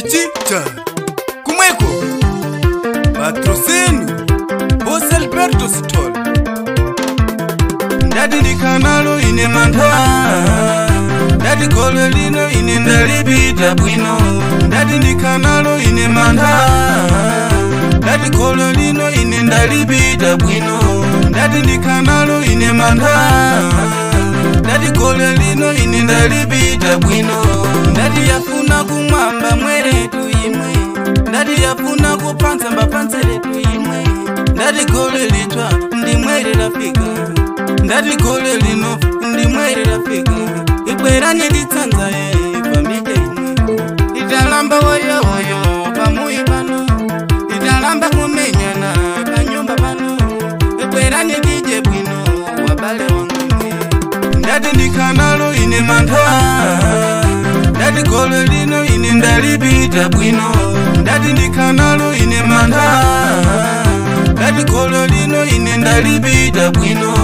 Chichicha kumweko patrocínio Boss Alberto Stol ndati ndikanalo ine mantha ndati golo lino ine ndalipita bwino ndati ndikanalo ine mantha ndati golo lino ine ndalipita bwino ndati ndikanalo ine mantha ndati golo lino ine ndalipita bwino ndati yafuna kumwamba mweretu imwe ndati yafuna kupanza mbapanzeretu imwe ndati golo litwa ndimwere lafika ndati golo lino ndimwere lafika ibwerani litsanza pamike imwe italamba woyo pamuyi pano italamba kumenyana panyumba pano ibwerani dije bwino wabale wangu imwe ndati ndikanalo ine mantha ndati golo lino ine ndalipita bwino ndati ndikanalo ine mantha ndati golo lino ine ndalipita bwino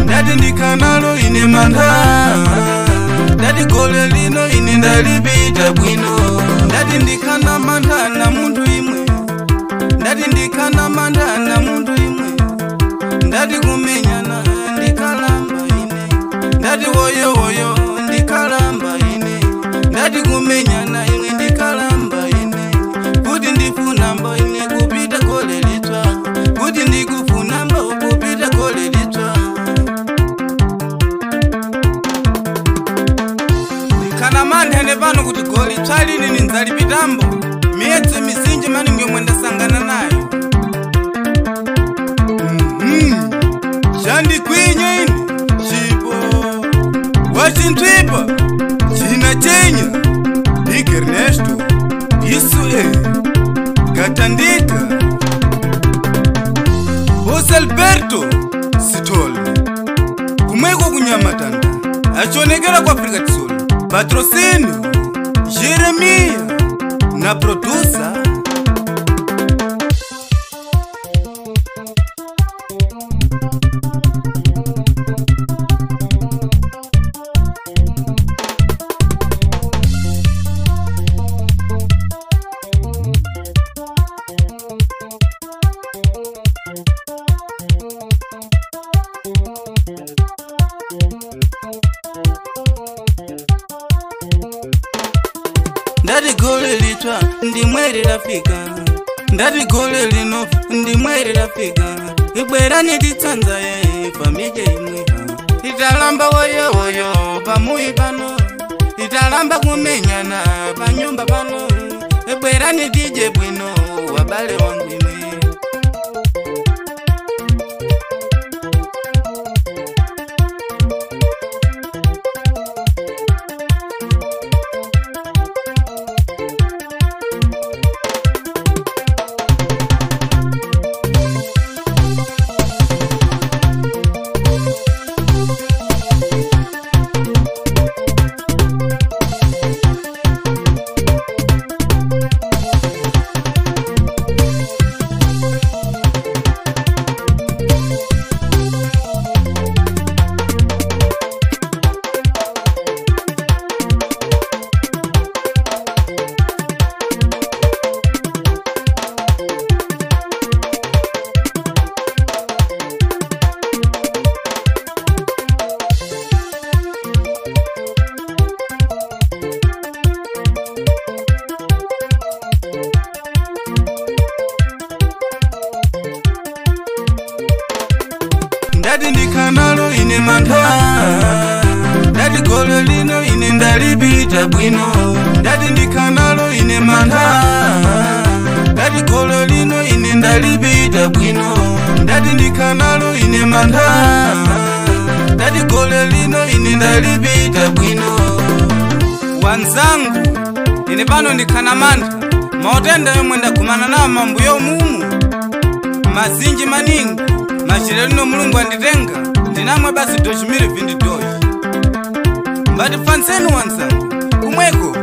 ndati ndikanalo ine mantha ndati golo lino ine ndalipita bwino ndati ndikana mantha na muntu imwe ndati ndikana mantha na muntu imwe ndati kumenyana ndikalamba ine ndati woyo ndikalamba ine ndati kumenyana imwe ndikalamba ine kuti ndifuna mbo ine kupita gole litwa kuti ndikufuna mbo kupita gole litwa kana manthene pano kuti goli tswalini nindzalipitambo miyedzi mizinji mani ngomwe ndasangana nayo chandikwinya ine chipo wachintwipa china chenya Big Ernesto Isue Gatandika Boss Alberto Stol kumweko kunyamatanda achonekera kwa Afrika Tsolo patrocínio Jeremia na producer ndati golo litwa ndimwere lafika ndati golo lino ndimwere lafika ibwerani litsanza pamike imwe italamba woyo pamuyi pano italamba kumenyana panyumba pano ibwerani dije bwino wabale wangu imwe ndati ndikanalo ine mantha ndati golo lino ine ndalipita bwino ndati ndikanalo ine mantha ndati golo lino ine ndalipita bwino ndati ndikanalo ine mantha ndati golo lino ine ndalipita bwino wanzangu ine pano ndikana mantha maotenda yomwe ndagumana nawo mambuyo mumu mazinji maningi machire lino mulungu anditenga ndinamwe basi 2022 mbati fanseni wanzangu kumweko